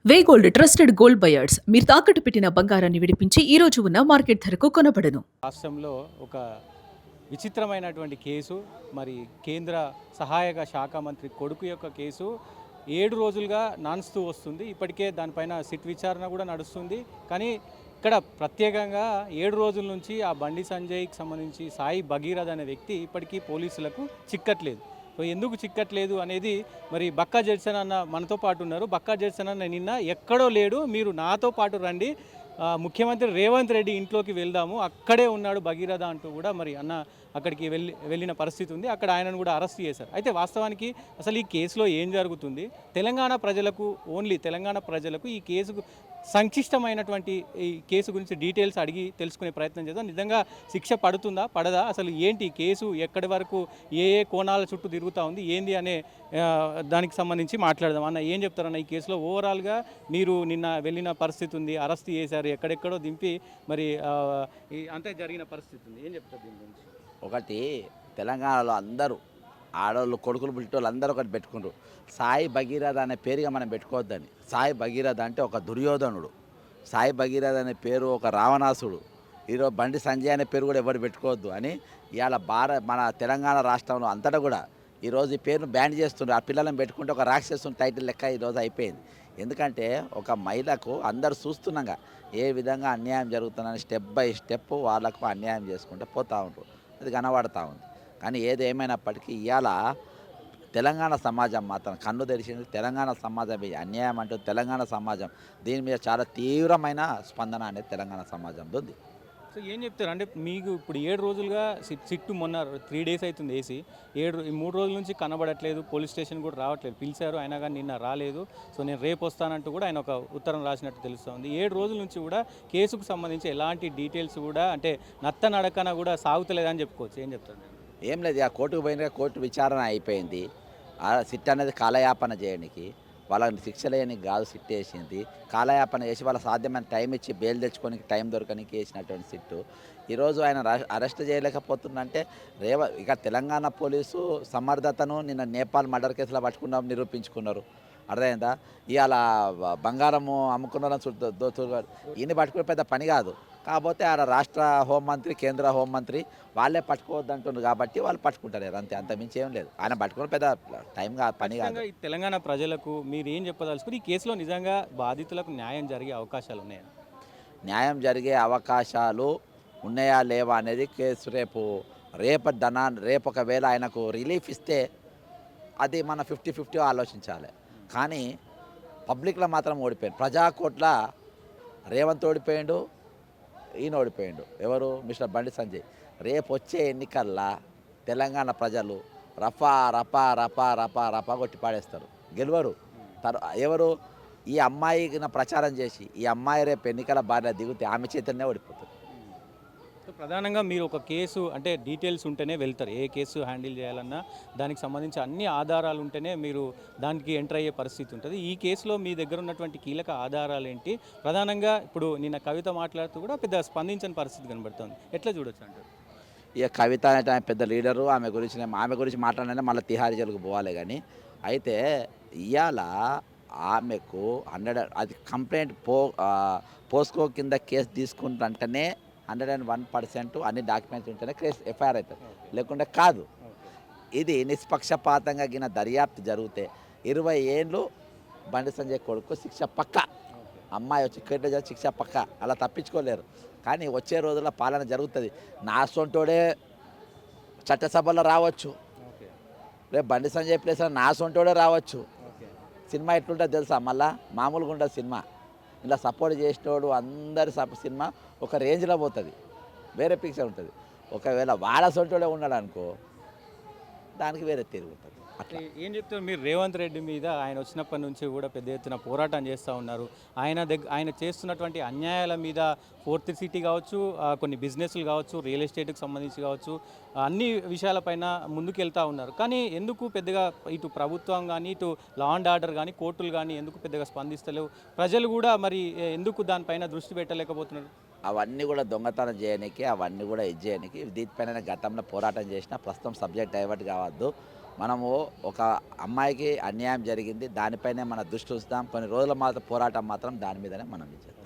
వేగోల్డ్ trusted gold buyers మీరు తాకట్టు పెట్టిన బంగారాన్ని విడిపించి ఈ రోజు ఉన్న మార్కెట్ ధరకు కొనబడను. రాష్ట్రంలో ఒక విచిత్రమైనటువంటి కేసు, మరి కేంద్ర సహాయక శాఖ మంత్రి కొడుకు యొక్క కేసు 7 రోజులుగా నాన్స్తూ వస్తుంది. ఇప్పటికే దానిపైన సిట్ విచారణ కూడా నడుస్తుంది. కానీ ఇక్కడ ప్రత్యేకంగా 7 రోజుల నుంచి ఆ బండి సంజయ్కి సంబంధించి సాయి భగీరథ్ అనే వ్యక్తి ఇప్పటికీ పోలీసులకు చిక్కట్లేదు. సో ఎందుకు చిక్కట్లేదు అనేది మరి బక్కా జడ్సన్ అన్న మనతో పాటు ఉన్నారు. బక్కా జడ్సన్ అన్న నిన్న ఎక్కడో లేడు, మీరు నాతో పాటు రండి, ముఖ్యమంత్రి రేవంత్ రెడ్డి ఇంట్లోకి వెళ్దాము, అక్కడే ఉన్నాడు భగీరథ అంటూ కూడా మరి అన్న అక్కడికి వెళ్ళిన పరిస్థితి ఉంది. అక్కడ ఆయనను కూడా అరెస్ట్ చేశారు. అయితే వాస్తవానికి అసలు ఈ కేసులో ఏం జరుగుతుంది, తెలంగాణ ప్రజలకు, ఓన్లీ తెలంగాణ ప్రజలకు ఈ కేసుకు సంక్లిష్టమైనటువంటి ఈ కేసు గురించి డీటెయిల్స్ అడిగి తెలుసుకునే ప్రయత్నం చేద్దాం. నిజంగా శిక్ష పడుతుందా పడదా, అసలు ఏంటి కేసు, ఎక్కడి వరకు ఏ ఏ కోణాల చుట్టూ తిరుగుతూ ఉంది, ఏంది అనే దానికి సంబంధించి మాట్లాడదాం. అన్న ఏం చెప్తారన్న, ఈ కేసులో ఓవరాల్గా మీరు నిన్న వెళ్ళిన పరిస్థితి ఉంది, అరెస్ట్ చేశారు, ఎక్కడెక్కడో దింపి మరి అంతే జరిగిన పరిస్థితి ఉంది, ఏం చెప్తారు దీని గురించి? ఒకటి, తెలంగాణలో అందరూ ఆడవాళ్ళు, కొడుకులు, బిడ్డోళ్ళు అందరూ ఒకటి పెట్టుకుంటారు, సాయి భగీరథ అనే పేరుగా మనం పెట్టుకోవద్దని. సాయి భగీరథ అంటే ఒక దుర్యోధనుడు, సాయి భగీరథ అనే పేరు ఒక రావణాసుడు. ఈరోజు బండి సంజయ్ అనే పేరు కూడా ఎవరు పెట్టుకోవద్దు అని ఇవాళ మన తెలంగాణ రాష్ట్రంలో అంతటా కూడా ఈరోజు ఈ పేరును బ్యాన్ చేస్తుండ్రు. ఆ పిల్లలను పెట్టుకుంటే ఒక రాక్షసుని టైటిల్ లెక్క ఈరోజు అయిపోయింది. ఎందుకంటే ఒక మహిళకు అందరు చూస్తున్నాగా ఏ విధంగా అన్యాయం జరుగుతుందని స్టెప్ బై స్టెప్ వాళ్ళకు అన్యాయం చేసుకుంటూ పోతూ ఉంటారు. అది కనబడతా ఉంది. కానీ ఏది ఏమైనప్పటికీ ఇవాళ తెలంగాణ సమాజం మాత్రం కన్ను తెరిచింది. తెలంగాణ సమాజం ఈ అన్యాయం అంటూ తెలంగాణ సమాజం దీని మీద చాలా తీవ్రమైన స్పందన అనేది తెలంగాణ సమాజంలో ఉంది. సో ఏం చెప్తారు అంటే, మీకు ఇప్పుడు 7 రోజులుగా సిట్టు మొన్న 3 డేస్ అవుతుంది వేసి, 3 రోజుల నుంచి కనబడట్లేదు, పోలీస్ స్టేషన్ కూడా రావట్లేదు, పిలిచారు అయినా కానీ నిన్న రాలేదు. సో నేను రేపు వస్తానంటూ కూడా ఆయన ఒక ఉత్తరం రాసినట్టు తెలుస్తుంది. 7 రోజుల నుంచి కూడా కేసుకు సంబంధించి ఎలాంటి డీటెయిల్స్ కూడా అంటే నత్తనడకన కూడా సాగుతలేదని చెప్పుకోవచ్చు. ఏం చెప్తారు? ఏం లేదు, ఆ కోర్టుకు పోయిన కోర్టు విచారణ అయిపోయింది. ఆ సిట్ అనేది కాలయాపన చేయడానికి, వాళ్ళని శిక్ష లేనికి కాదు సిట్ వేసింది. కాలయాపన చేసి వాళ్ళ సాధ్యమైన టైం ఇచ్చి బెయిల్ తెచ్చుకోనికి టైం దొరకనికి వేసినటువంటి సిట్టు ఈరోజు ఆయన అరెస్ట్ చేయలేకపోతుందంటే ఇక తెలంగాణ పోలీసు సమర్థతను నిన్న నేపాల్ మర్డర్ కేసులో పట్టుకున్నాం నిరూపించుకున్నారు. అర్థమైందా? ఇవాళ బంగారము అమ్ముకున్న దోచుగారు ఈయన పట్టుకునే పెద్ద పని కాదు. కాకపోతే ఆడ రాష్ట్ర హోంమంత్రి, కేంద్ర హోంమంత్రి వాళ్ళే పట్టుకోవద్దంటున్నారు కాబట్టి వాళ్ళు పట్టుకుంటారు, అంతే, అంత మించి ఏం లేదు. ఆయన పట్టుకుని పెద్ద టైం కాదు, పని కాదు. ఈ తెలంగాణ ప్రజలకు మీరు ఏం చెప్పదలుచుకుని, ఈ కేసులో నిజంగా బాధితులకు న్యాయం జరిగే అవకాశాలు ఉన్నాయా? న్యాయం జరిగే అవకాశాలు ఉన్నాయా లేవా అనేది కేసు రేపు ఒకవేళ ఆయనకు రిలీఫ్ ఇస్తే అది మన 50-50 ఆలోచించాలి. కానీ పబ్లిక్లో మాత్రం ఓడిపోయాడు. ప్రజాకోట్ల రేవంత్ ఓడిపోయాడు, ఈయన ఓడిపోయాడు. ఎవరు? మిస్టర్ బండి సంజయ్. రేపు వచ్చే ఎన్నికల్లో తెలంగాణ ప్రజలు రఫా రఫా రఫా రఫా రఫా కొట్టి పాడేస్తారు, గెలవరు. ఎవరు? ఈ అమ్మాయికి ప్రచారం చేసి ఈ అమ్మాయి రేపు ఎన్నికల బారిన దిగితే ఆమె చేతులనే ఓడిపోతుంది. సో ప్రధానంగా మీరు ఒక కేసు అంటే డీటెయిల్స్ ఉంటేనే వెళ్తారు, ఏ కేసు హ్యాండిల్ చేయాలన్నా దానికి సంబంధించి అన్ని ఆధారాలు ఉంటేనే మీరు దానికి ఎంటర్ అయ్యే పరిస్థితి ఉంటుంది. ఈ కేసులో మీ దగ్గర ఉన్నటువంటి కీలక ఆధారాలు ఏంటి? ప్రధానంగా ఇప్పుడు నిన్న కవిత మాట్లాడుతూ కూడా పెద్ద స్పందించని పరిస్థితి కనబడుతుంది, ఎట్లా చూడొచ్చు అంటారు? ఇక కవిత అంటే ఆమె పెద్ద లీడరు, ఆమె గురించి మాట్లాడినా మళ్ళీ తిహారీ జైలుకు పోవాలి. కానీ అయితే ఇవాళ ఆమెకు అది కంప్లైంట్ పోస్కో కింద కేసు తీసుకుంటుంటేనే 101% అన్ని డాక్యుమెంట్స్ ఉంటేనే కేసు ఎఫ్ఐఆర్ అవుతుంది, లేకుంటే కాదు. ఇది నిష్పక్షపాతంగా గిన దర్యాప్తు జరిగితే 20 ఏళ్ళు బండి సంజయ్ కొడుకు శిక్ష పక్క, అమ్మాయి వచ్చి కేట శిక్ష పక్క, అలా తప్పించుకోలేరు. కానీ వచ్చే రోజుల్లో పాలన జరుగుతుంది. నా సొంటోడే చట్టసభలో రావచ్చు, రేపు బండి సంజయ్ ప్లేస్లో నా సొంటోడే రావచ్చు. సినిమా ఎట్లుంటుంది తెలుసా? మళ్ళీ మామూలుగా ఉంటుంది సినిమా. ఇలా సపోర్ట్ చేసేటోడు అందరి సినిమా ఒక రేంజ్లో పోతుంది, వేరే పిక్చర్ ఉంటుంది. ఒకవేళ వాడ సొంటోడే ఉన్నాడు అనుకో, దానికి వేరే తిరుగుతుంది. అట్లా ఏం చెప్తారు మీరు? రేవంత్ రెడ్డి మీద ఆయన వచ్చినప్పటి నుంచి కూడా పెద్ద ఎత్తున పోరాటం చేస్తూ ఉన్నారు. ఆయన చేస్తున్నటువంటి అన్యాయాల మీద ఫోర్త్ సిటీ కావచ్చు, కొన్ని బిజినెస్లు కావచ్చు, రియల్ ఎస్టేట్కి సంబంధించి కావచ్చు, అన్ని విషయాలపైన ముందుకెళ్తూ ఉన్నారు. కానీ ఎందుకు పెద్దగా ఇటు ప్రభుత్వం కానీ, ఇటు లా అండ్ ఆర్డర్ కానీ, కోర్టులు కానీ ఎందుకు పెద్దగా స్పందిస్తలేవు? ప్రజలు కూడా మరి ఎందుకు దానిపైన దృష్టి పెట్టలేకపోతున్నారు? అవన్నీ కూడా దొంగతనం చేయడానికి, అవన్నీ కూడా ఇది చేయడానికి దీనిపైన గతంలో పోరాటం చేసిన, ప్రస్తుతం సబ్జెక్ట్ డైవర్ట్ కావద్దు, మనము ఒక అమ్మాయికి అన్యాయం జరిగింది, దానిపైనే మన దృష్టి ఉంచుదాం. కొన్ని రోజుల మాత్రం పోరాటం మాత్రం దాని మీదనే మనం చేద్దాం.